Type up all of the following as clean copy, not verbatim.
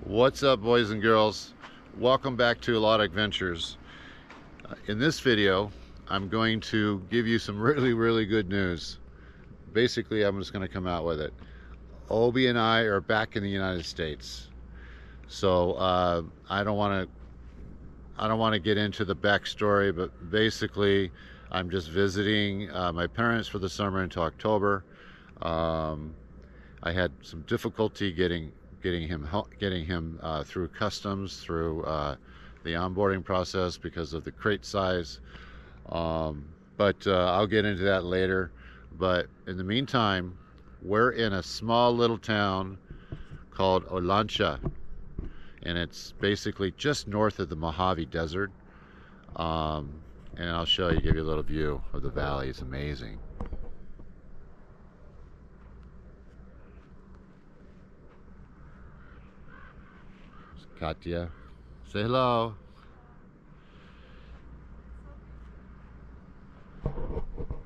What's up, boys and girls? Welcome back to A Lot of Adventures. In this video, I'm going to give you some really good news. Basically, I'm just going to come out with it. Obi and I are back in the United States. So I don't want to get into the backstory, but basically, I'm just visiting my parents for the summer until October. I had some difficulty getting him through customs, through the onboarding process because of the crate size. But I'll get into that later. But in the meantime, we're in a small little town called Olancha, and it's basically just north of the Mojave Desert. And I'll show you, give you a little view of the valley. It's amazing. Katya, say hello.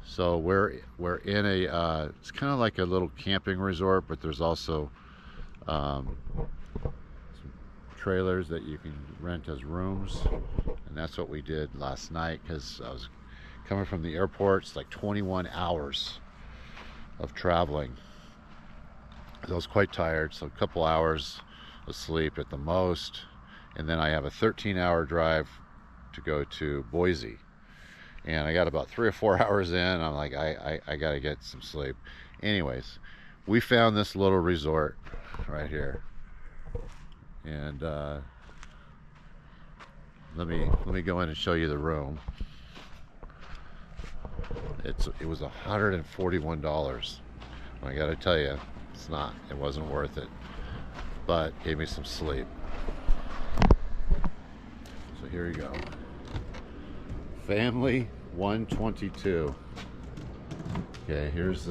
So we're in a it's kind of like a little camping resort, but there's also some trailers that you can rent as rooms, and that's what we did last night because I was coming from the airport. It's like 21 hours of traveling. I was quite tired, so a couple hours of sleep at the most, and then I have a 13-hour drive to go to Boise, and I got about 3 or 4 hours in. I'm like, I gotta get some sleep. Anyways, we found this little resort right here, and let me go in and show you the room. It was $141. I gotta tell you, it wasn't worth it, but gave me some sleep. So here you go. Family 122. Okay, here's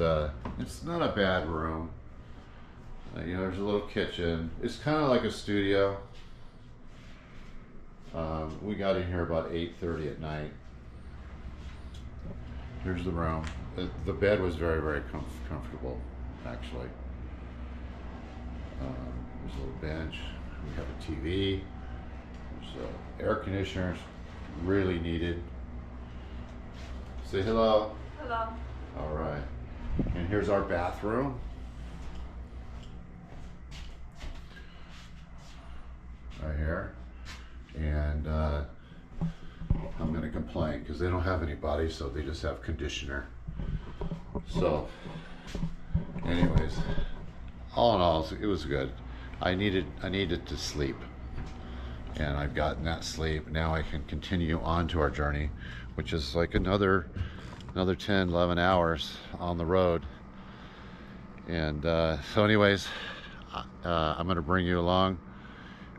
it's not a bad room. There's a little kitchen. It's kind of like a studio. We got in here about 8:30 at night. Here's the room. The bed was very comfortable, actually. There's a little bench. We have a TV. There's air conditioners, really needed. Say hello. Hello. All right. And here's our bathroom. Right here. And I'm going to complain because they don't have anybody, so they just have conditioner. So, anyways, all in all, it was good. I needed to sleep, and I've gotten that sleep. Now I can continue on to our journey, which is like another 10, 11 hours on the road. And so anyways, I'm going to bring you along.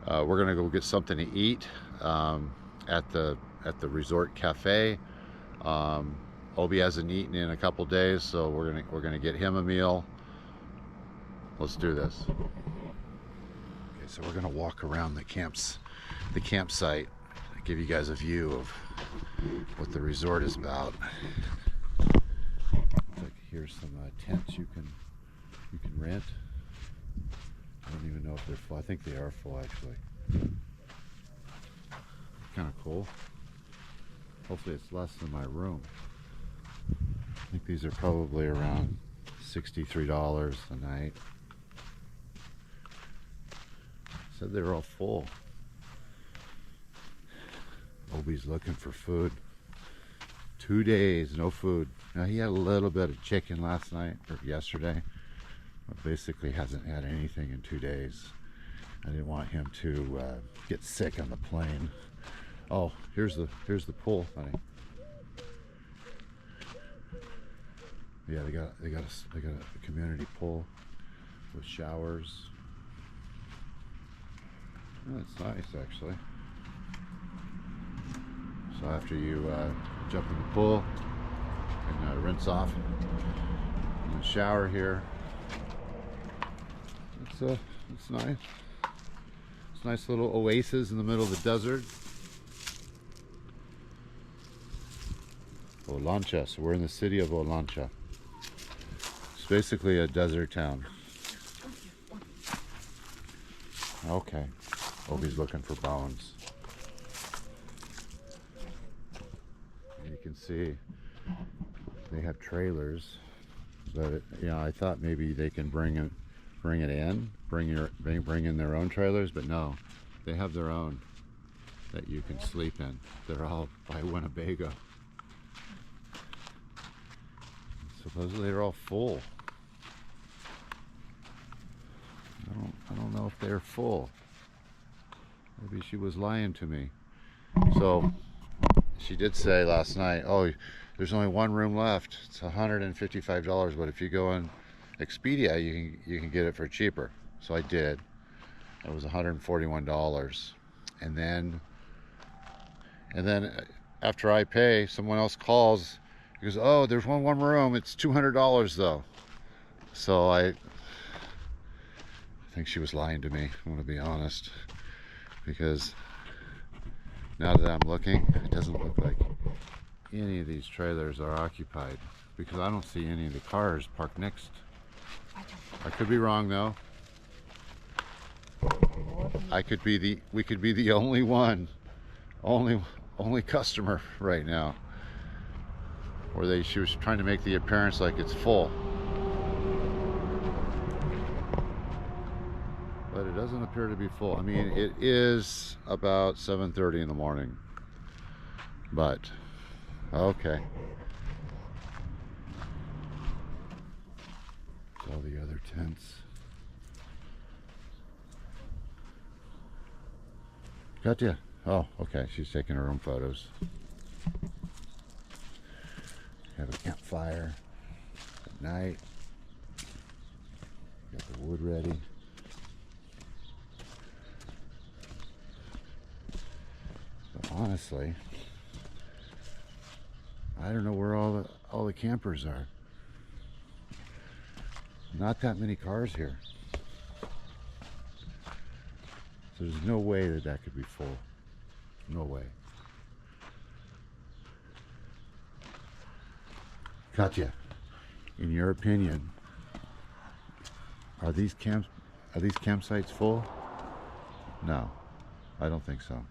We're going to go get something to eat at the resort cafe. Obi hasn't eaten in a couple days, so we're gonna get him a meal. Let's do this. Okay, so we're gonna walk around the campsite, give you guys a view of what the resort is about. Like, here's some tents you can rent. I don't even know if they're full. I think they are full, actually. Kind of cool. Hopefully it's less than my room. I think these are probably around $63 a night. Said they were all full. Obi's looking for food. 2 days, no food. Now, he had a little bit of chicken last night or yesterday, but basically hasn't had anything in 2 days. I didn't want him to get sick on the plane. Oh, here's the pool, honey. Yeah, they got a community pool with showers. Oh, it's nice, actually. So after you jump in the pool and rinse off in the shower here, it's nice. It's a nice little oasis in the middle of the desert. Olancha, so we're in the city of Olancha. It's basically a desert town. Okay. Obi's looking for bones. And you can see they have trailers, but I thought maybe they can bring in their own trailers, but no, they have their own that you can sleep in. They're all by Winnebago. Supposedly they're all full. I don't know if they're full. Maybe she was lying to me. So she did say last night, oh, there's only one room left. It's $155, but if you go on Expedia, you can get it for cheaper. So I did. It was $141. And then after I pay, someone else calls. He goes, oh, there's one room. It's $200 though. So I think she was lying to me, I'm gonna be honest, because now that I'm looking, it doesn't look like any of these trailers are occupied, because I don't see any of the cars parked next. I could be wrong though. We could be the only customer right now. Or she was trying to make the appearance like it's full. But it doesn't appear to be full. I mean, it is about 7:30 in the morning. But, okay. All the other tents. Katya. Oh, okay. She's taking her own photos. Have a campfire at night. Got the wood ready. But honestly, I don't know where all the campers are. Not that many cars here. So there's no way that could be full. No way. Katya, in your opinion, are these campsites full? No, I don't think so.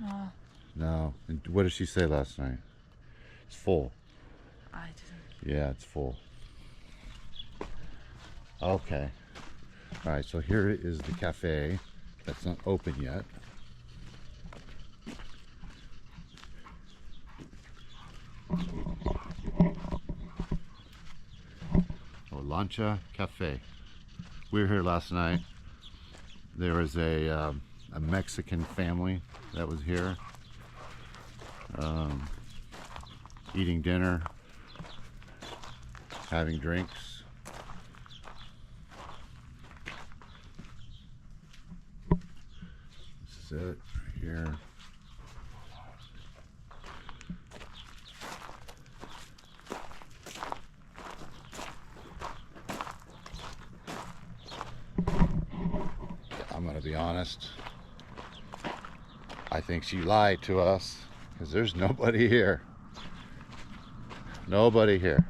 No. No. And what did she say last night? It's full. I didn't. Yeah, it's full. Okay. All right, so here is the cafe that's not open yet. Lancha Cafe. We were here last night. There was a Mexican family that was here eating dinner, having drinks. This is it right here. I'm gonna be honest, I think she lied to us, because there's nobody here. Nobody here.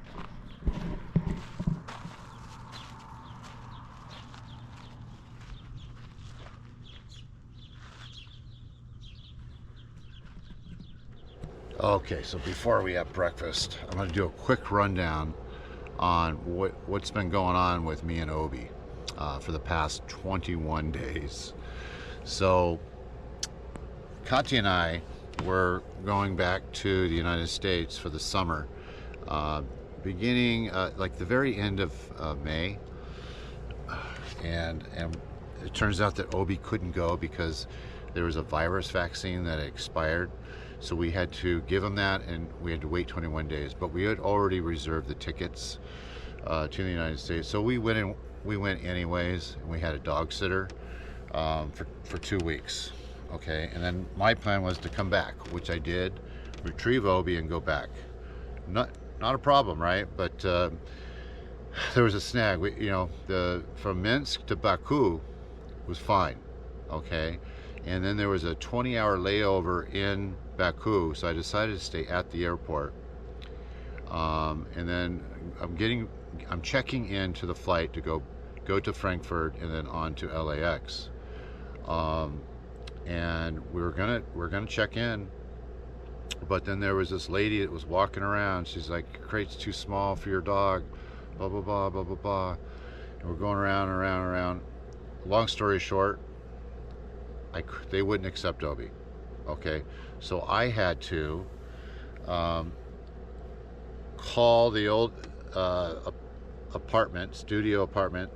Okay, so before we have breakfast, I'm going to do a quick rundown on what's been going on with me and Obi for the past 21 days. So Katya and I were going back to the United States for the summer, beginning like the very end of May, and it turns out that Obi couldn't go because there was a virus vaccine that expired. So we had to give him that, and we had to wait 21 days. But we had already reserved the tickets to the United States. So we went anyways, and we had a dog sitter for 2 weeks. Okay, and then my plan was to come back, which I did, retrieve Obi and go back. Not a problem, right? But there was a snag. From Minsk to Baku was fine, okay? And then there was a 20-hour layover in Baku, so I decided to stay at the airport. And then I'm checking into the flight to go go to Frankfurt, and then on to LAX. And we're gonna check in, but then there was this lady that was walking around. She's like, "Your crate's too small for your dog," blah blah blah blah blah blah. And we're going around and around and around. Long story short, they wouldn't accept Obi. Okay, so I had to call the old studio apartment,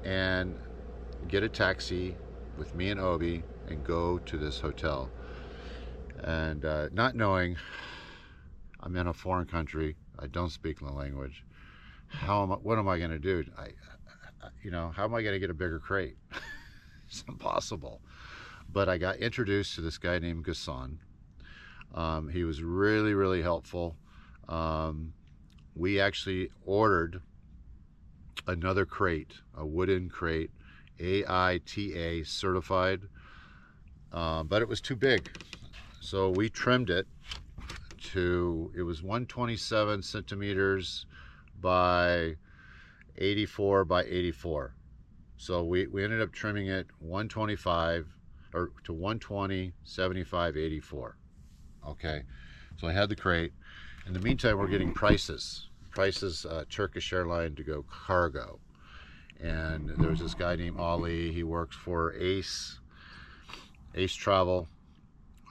and get a taxi with me and Obi and go to this hotel. And not knowing, I'm in a foreign country, I don't speak the language. What am I going to do? How am I going to get a bigger crate? It's impossible. But I got introduced to this guy named Gassan. He was really, really helpful. We actually ordered another crate, a wooden crate, AITA certified, but it was too big. So we trimmed it it was 127 centimeters by 84 by 84. So we ended up trimming it 125 to 120, 75, 84. Okay, so I had the crate. In the meantime, we're getting prices, Turkish airline to go cargo. And there was this guy named Ali. He works for Ace Travel.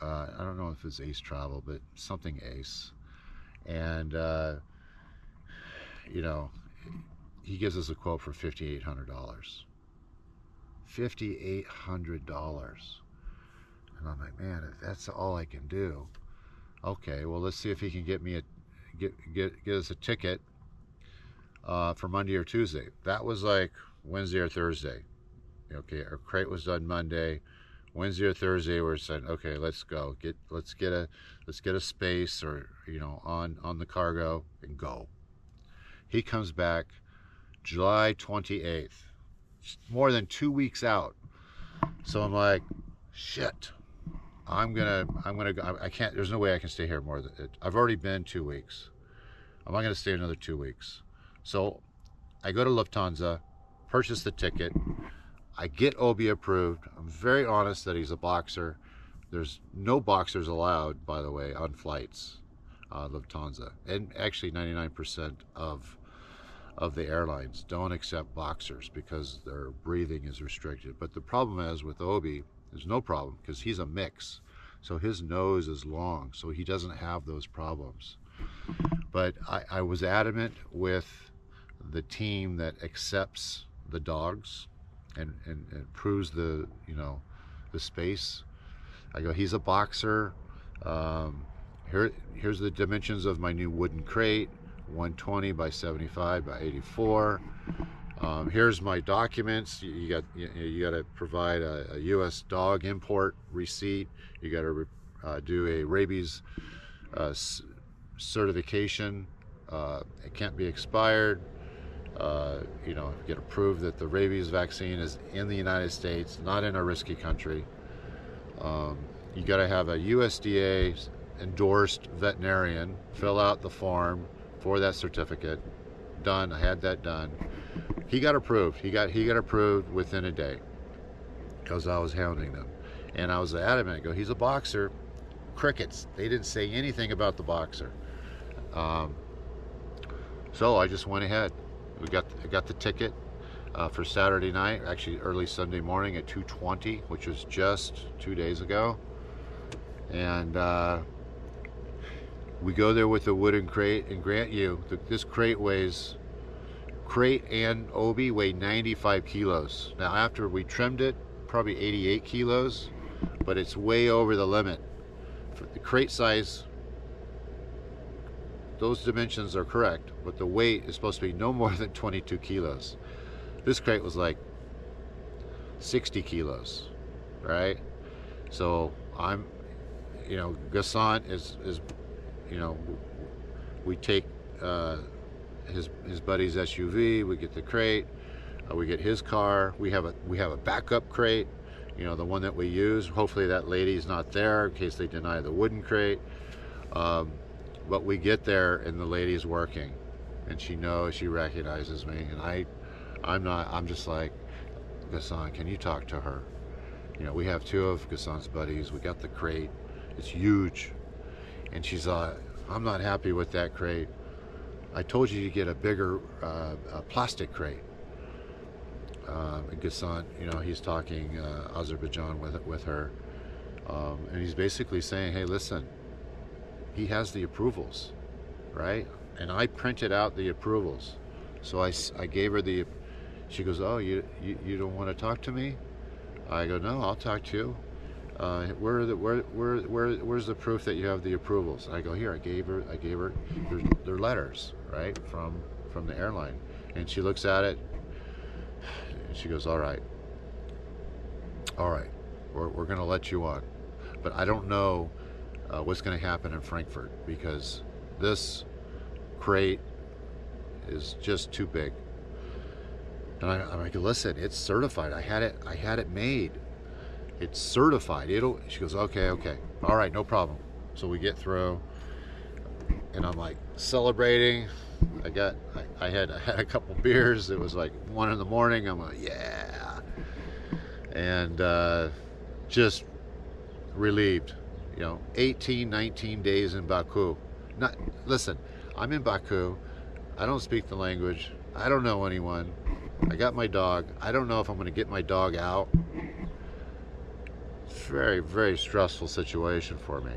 I don't know if it's Ace Travel, but something Ace. And he gives us a quote for $5,800. $5,800. And I'm like, man, if that's all I can do, okay, well, let's see if he can get me get us a ticket for Monday or Tuesday. That was like Wednesday or Thursday. Okay, our crate was done Monday. Wednesday or Thursday, we're saying, okay, let's go. Let's get a space, or on the cargo, and go. He comes back July 28th, more than 2 weeks out. So I'm like, shit. I'm gonna go. I can't. There's no way I can stay here more than it. I've already been 2 weeks. I'm not gonna stay another 2 weeks. So I go to Lufthansa, purchase the ticket. I get Obi approved. I'm very honest that he's a boxer. There's no boxers allowed, by the way, on flights, Lufthansa, and actually 99% of the airlines don't accept boxers because their breathing is restricted. But the problem is with Obi, there's no problem because he's a mix. So his nose is long, so he doesn't have those problems. But I was adamant with the team that accepts the dogs and approves the space. I go, he's a boxer. Here's the dimensions of my new wooden crate, 120 by 75 by 84. Here's my documents. You got to provide a U.S. dog import receipt. You got to do a rabies certification. It can't be expired. Get approved that the rabies vaccine is in the United States, not in a risky country. You got to have a USDA endorsed veterinarian fill out the form for that certificate. Done. I had that done. He got approved. He got approved within a day because I was hounding them, and I was adamant. I go, he's a boxer. Crickets. They didn't say anything about the boxer. So I just went ahead. I got the ticket for Saturday night, actually early Sunday morning at 2:20, which was just 2 days ago. And we go there with a wooden crate, and grant you, this crate and Obi weigh 95 kilos. Now after we trimmed it, probably 88 kilos, but it's way over the limit. For the crate size, those dimensions are correct, but the weight is supposed to be no more than 22 kilos. This crate was like 60 kilos, right? So I'm, Gassan is we take his buddy's SUV, we get the crate, we get his car, we have a backup crate, the one that we use. Hopefully that lady's not there in case they deny the wooden crate. But we get there and the lady's working, and she recognizes me, and I'm just like, Gassan, can you talk to her? You know, we have two of Gassan's buddies. We got the crate. It's huge. And she's I'm not happy with that crate. I told you to get a bigger plastic crate. And Gassan, you know, he's talking Azerbaijan with her. And he's basically saying, hey, listen, he has the approvals, right? And I printed out the approvals. So I gave her she goes, oh, you don't want to talk to me? I go, no, I'll talk to you. Where's the proof that you have the approvals? I go, here, I gave her their letters, right, from the airline. And she looks at it and she goes, all right, we're gonna let you on, but I don't know what's gonna happen in Frankfurt, because this crate is just too big. And I'm like, listen, it's certified. I had it made. It's certified. She goes, okay, all right, no problem. So we get through, and I'm like celebrating. I had a couple beers. It was like 1 in the morning. I'm like, yeah, and just relieved. You know, 18, 19 days in Baku. Listen, I'm in Baku. I don't speak the language. I don't know anyone. I got my dog. I don't know if I'm going to get my dog out. It's a very, very stressful situation for me.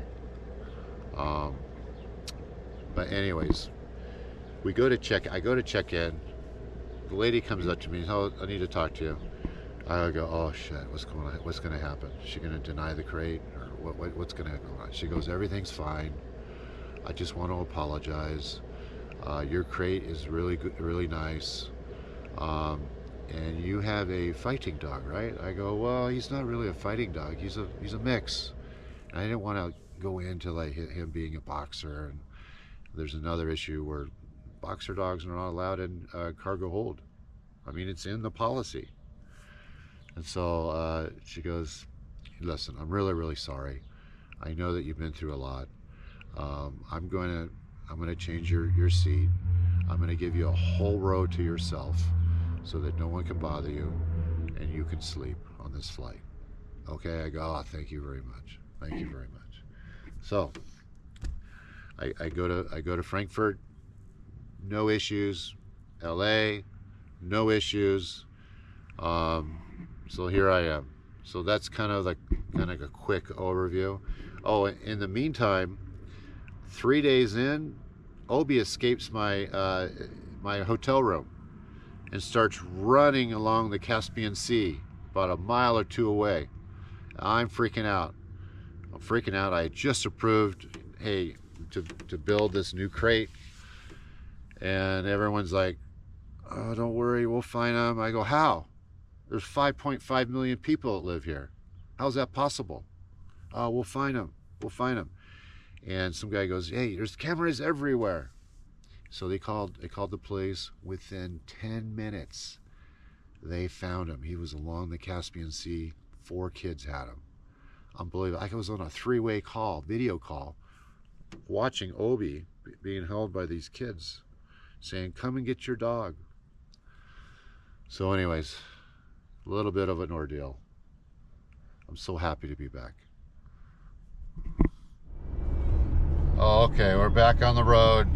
But anyways, I go to check in. The lady comes up to me, oh, I need to talk to you. I go, oh shit, what's going to happen? Is she going to deny the crate, or what's going to go on? She goes, everything's fine. I just want to apologize. Your crate is really good, really nice. And you have a fighting dog, right? I go, well, he's not really a fighting dog. He's a mix. And I didn't want to go into like him being a boxer. And there's another issue where boxer dogs are not allowed in cargo hold. I mean, it's in the policy. And so she goes, listen, I'm really, really sorry. I know that you've been through a lot. I'm going to change your seat. I'm going to give you a whole row to yourself, so that no one can bother you and you can sleep on this flight. Okay, I go, oh, thank you very much. Thank you very much. So I go to Frankfurt, no issues. LA, no issues. So here I am. So that's kind of like a quick overview. Oh, in the meantime, 3 days in, Obi escapes my my hotel room and starts running along the Caspian Sea, about a mile or two away. I'm freaking out. I had just approved, hey, to build this new crate, and everyone's like, oh, don't worry, we'll find them. I go, how? There's 5.5 million people that live here. How's that possible? Oh, we'll find them. And some guy goes, hey, there's cameras everywhere. So they called the police. Within 10 minutes, they found him. He was along the Caspian Sea. 4 kids had him. Unbelievable. I was on a 3-way video call, watching Obi being held by these kids, saying, come and get your dog. So anyways, a little bit of an ordeal. I'm so happy to be back. Oh, okay, we're back on the road.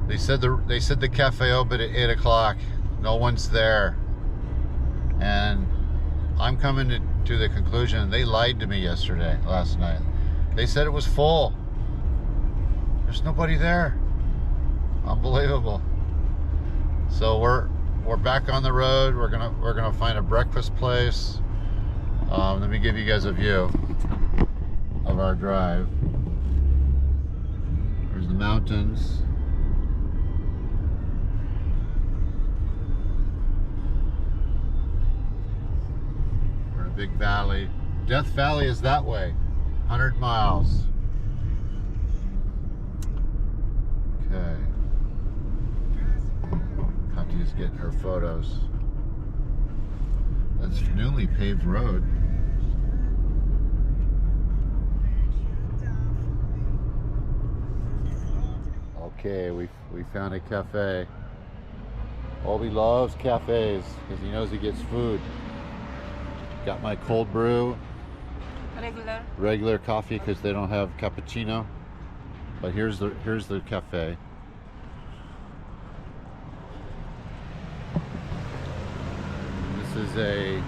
They said the cafe opened at 8 o'clock. No one's there. And I'm coming to the conclusion they lied to me last night. They said it was full. There's nobody there. Unbelievable. So we're back on the road. We're gonna find a breakfast place. Let me give you guys a view of our drive. There's the mountains. We're in a big valley. Death Valley is that way, 100 miles. Okay. Katya's getting her photos. That's a newly paved road. Okay, we found a cafe. Obi loves cafes because he knows he gets food. Got my cold brew, regular coffee because they don't have cappuccino. But here's the cafe. This is I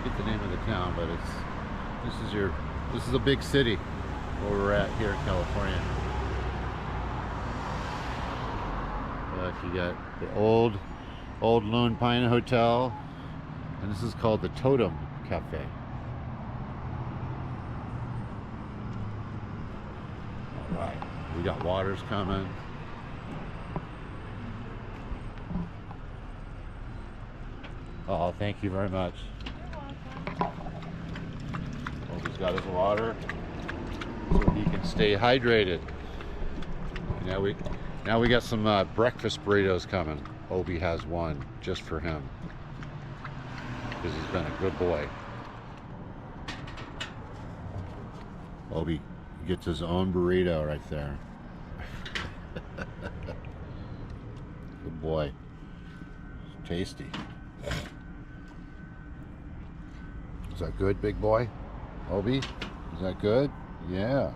forget the name of the town, but this is a big city where we're at here in California. Look, you got the old Lone Pine Hotel, and this is called the Totem Cafe. All right, we got waters coming. Oh, thank you very much. Obi's got his water so he can stay hydrated. Now we got some breakfast burritos coming. Obi has one just for him because he's been a good boy. Obi gets his own burrito right there. Good boy. Tasty. Is that good, big boy? Obi, is that good? Yeah.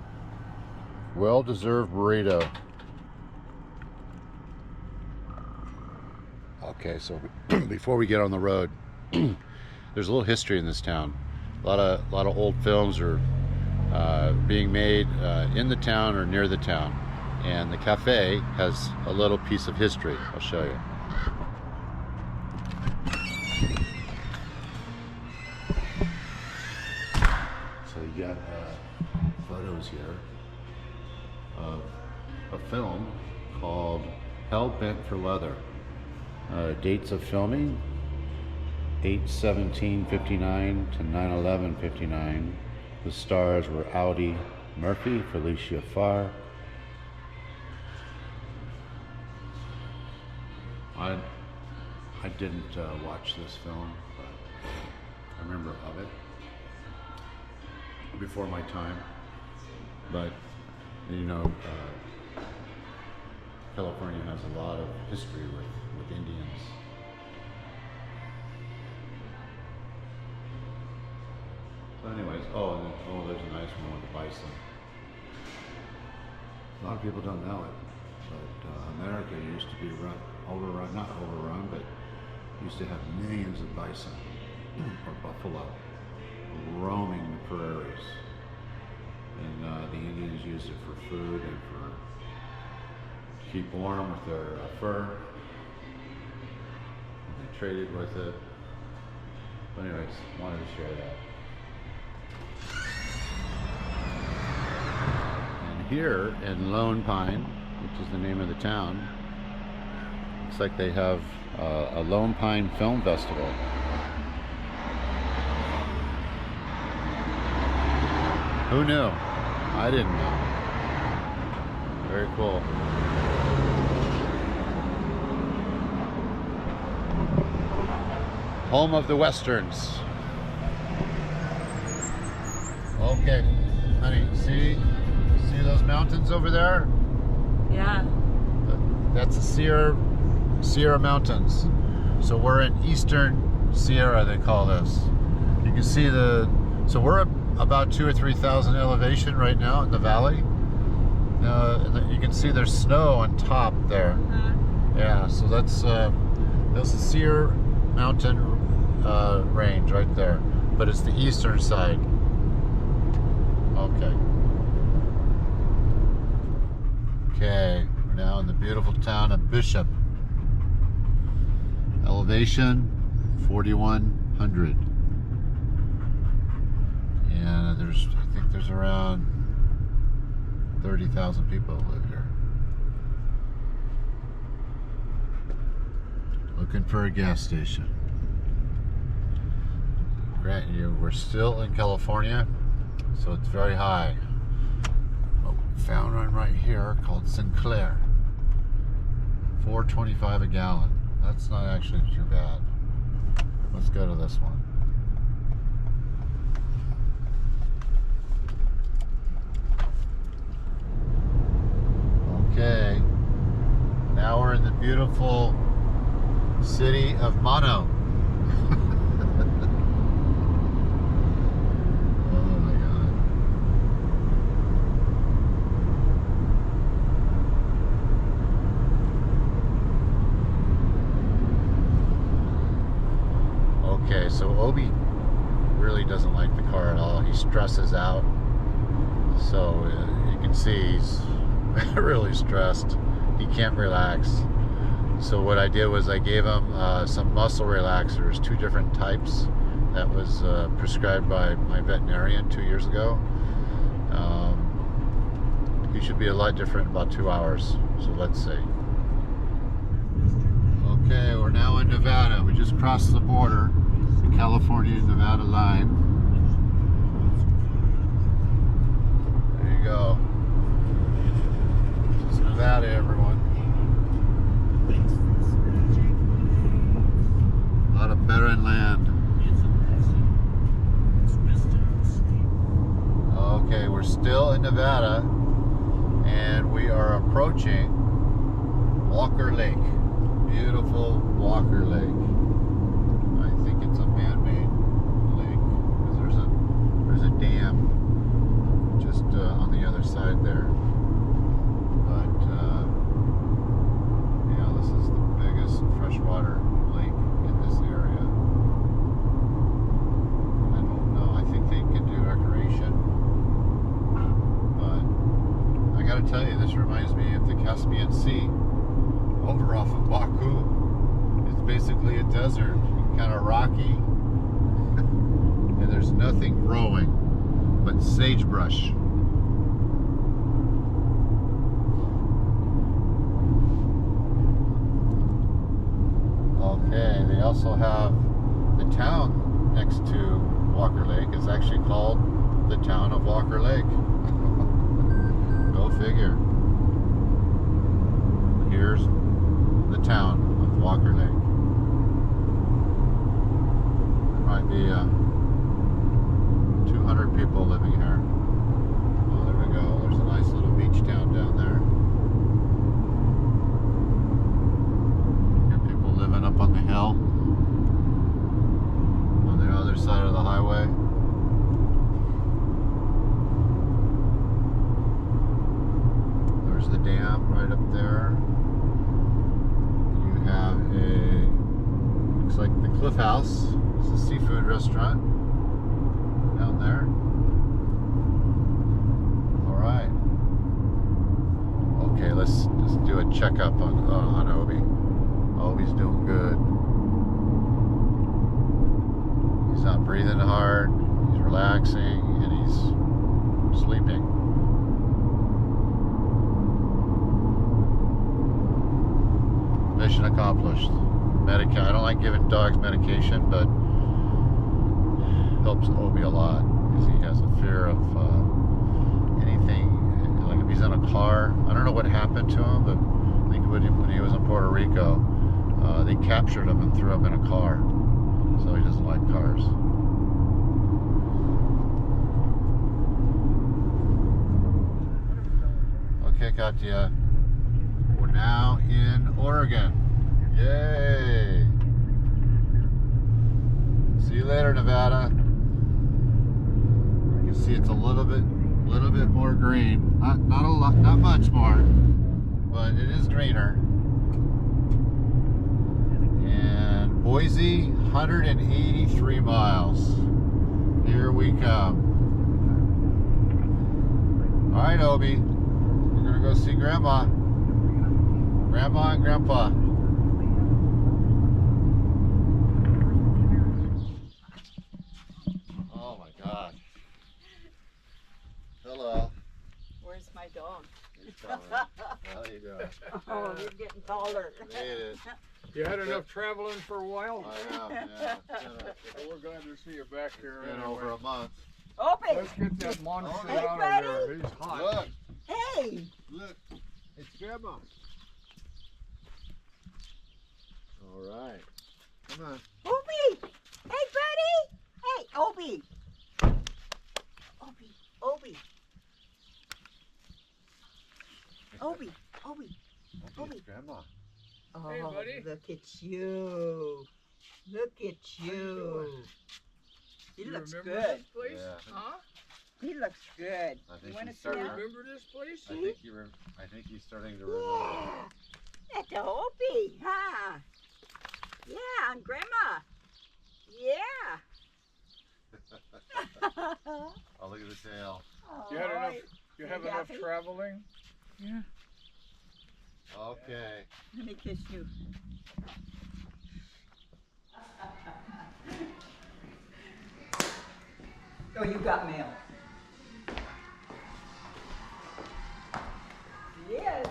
Well-deserved burrito. Okay, so before we get on the road, there's a little history in this town. A lot of old films are being made in the town or near the town, and the cafe has a little piece of history. I'll show you. So you got photos here of a film called Hell Bent for Leather. Dates of filming 8/17/59 to 9/11/59. The stars were Audie Murphy, Felicia Farr. I didn't watch this film, but I remember of it before my time. But you know, California has a lot of history with Indians. So anyways, there's a nice one with the bison. A lot of people don't know it, but America used to be not overrun, but used to have millions of bison or buffalo roaming the prairies. And the Indians used it for food and to keep warm with their fur. They traded with it. But anyways, wanted to share that. And here in Lone Pine, which is the name of the town, looks like they have a Lone Pine Film Festival. Who knew? I didn't know. Very cool. Home of the Westerns. Okay, honey, see those mountains over there? Yeah. That's the Sierra Mountains. So we're in Eastern Sierra, they call this. You can see so we're about 2,000 or 3,000 elevation right now in the valley. You can see there's snow on top there. Yeah, so that's the Sierra Mountain range right there, but it's the eastern side. Okay, we're now in the beautiful town of Bishop. Elevation 4,100. And I think there's around 30,000 people who live here. Looking for a gas station. Grant you, we're still in California, so it's very high. But we found one right here called Sinclair. $4.25 a gallon. That's not actually too bad. Let's go to this one. Okay, now we're in the beautiful City of Mono. Oh my God. Okay, so Obi really doesn't like the car at all. He stresses out. So you can see he's really stressed. He can't relax. So what I did was I gave him some muscle relaxers, 2 different types. That was prescribed by my veterinarian 2 years ago. He should be a lot different in about 2 hours. So let's see. Okay, we're now in Nevada. We just crossed the border, the California-Nevada line. There you go. This is Nevada, everyone. A lot of barren land. Okay, we're still in Nevada, and we are approaching Walker Lake. Beautiful Walker Lake. I think it's a man-made lake because there's a dam just on the other side there. But yeah, this is the biggest freshwater lake in this area. I don't know. I think they can do recreation, but I got to tell you, this reminds me of the Caspian Sea over off of Baku. It's basically a desert, kind of rocky, and there's nothing growing but sagebrush. Okay, they also have the town next to Walker Lake. It's actually called the town of Walker Lake. Go figure. Here's the town of Walker Lake. There might be 200 people living here. Oh, there we go. There's a nice little beach town down there. Got people living up on the hill on the other side of the highway. There's the dam right up there. Looks like the Cliff House. It's a seafood restaurant down there. All right. Okay, let's do a checkup on Obi. Obi's doing good. He's not breathing hard. He's relaxing and he's sleeping. Mission accomplished. I don't like giving dogs medication, but helps Obi a lot because he has a fear of anything. Like if he's in a car, I don't know what happened to him, but I think when he was in Puerto Rico, they captured him and threw him in a car. So he doesn't like cars. Okay, Katya. We're now in Oregon. Yay! See you later, Nevada. You can see it's a little bit more green. Not a lot, not much more, but it is greener. And Boise, 183 miles. Here we come. All right, Obi. We're gonna go see Grandma and Grandpa. Oh my God. Hello. Where's my dog? He's coming. How you doing? Oh, he's getting taller. Made it. You had enough traveling for a while? I am, yeah. Well, we're glad to see you back here. Been Anyway. over a month. Open. Let's get that monster Hey, out buddy. of there. He's hot. Look, Hey. look. It's Grandma. All right. Come on. Opie. Hey, buddy. Hey, Opie. Opie. Opie. Opie. Opie. It's Grandma. Oh, Hey, buddy. look at you. Look at you. doing? He You looks remember good. this place? Yeah. Huh? He looks good. I think wanna he's see starting. that? Remember this place? I think he's starting to remember. Yeah. That's a Opie, huh? Yeah, and Grandma. Yeah. Oh, look at the tail. You had enough. Alright. You have You enough happy? traveling. Yeah. Okay. Let me kiss you. Oh, you got mail. Yes.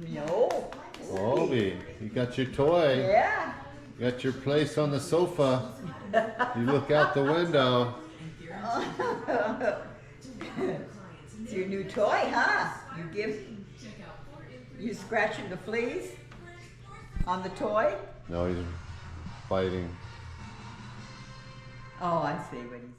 No. Obi, you got your toy. Yeah. You got your place on the sofa. You look out the window. It's your new toy, huh? You scratching the fleas on the toy? No, he's fighting. Oh, I see what he's doing.